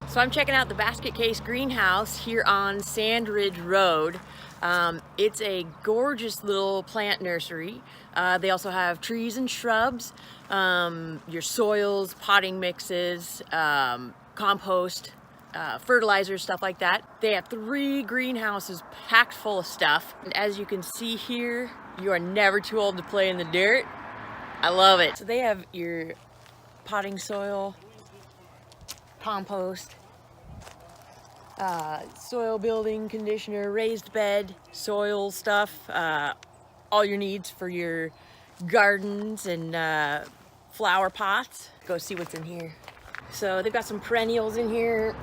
So I'm checking out the basket case greenhouse here on Sand Ridge Road. It's a gorgeous little plant nursery. They also have trees and shrubs, your soils, potting mixes, compost, fertilizer, stuff like that. They have 3 greenhouses packed full of stuff. And as you can see here, you are never too old to play in the dirt. I love it. So they have your potting soil, compost, soil building, conditioner, raised bed, soil stuff, all your needs for your gardens and flower pots. Go see what's in here. So they've got some perennials in here.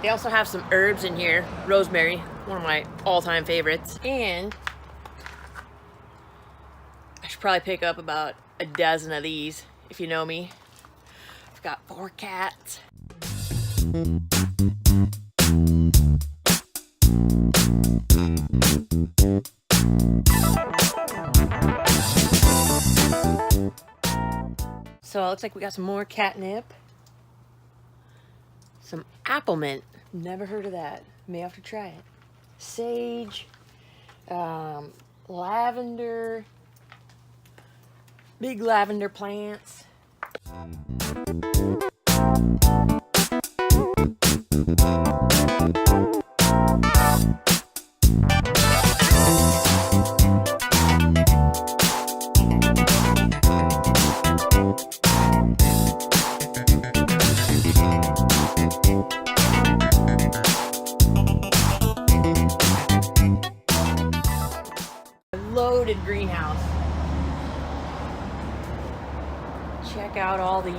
They also have some herbs in here. Rosemary, one of my all-time favorites. And I should probably pick up about a dozen of these, if you know me. I've got 4 cats. So it looks like we got some more catnip. Some apple mint. Never heard of that. May have to try it. Sage. Lavender. Big lavender plants. Loaded greenhouse. Check out all these.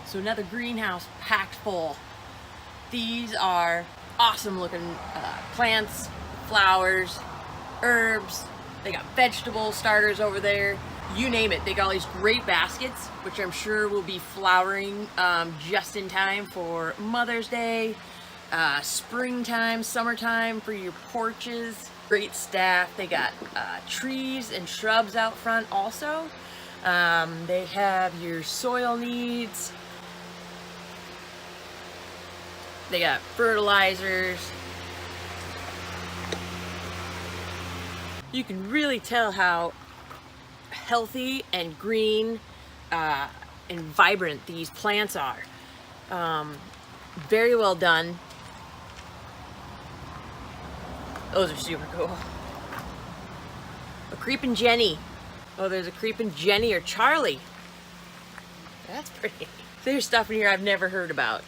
So another greenhouse packed full. These are awesome looking plants, flowers, herbs. They got vegetable starters over there. You name it. They got all these great baskets, which I'm sure will be flowering just in time for Mother's Day, springtime, summertime for your porches. Great staff. They got trees and shrubs out front also. They have your soil needs. They got fertilizers. You can really tell how healthy and green and vibrant these plants are. Very well done. Those are super cool. A creeping Jenny. Oh, there's a creeping Jenny or Charlie. That's pretty. There's stuff in here I've never heard about.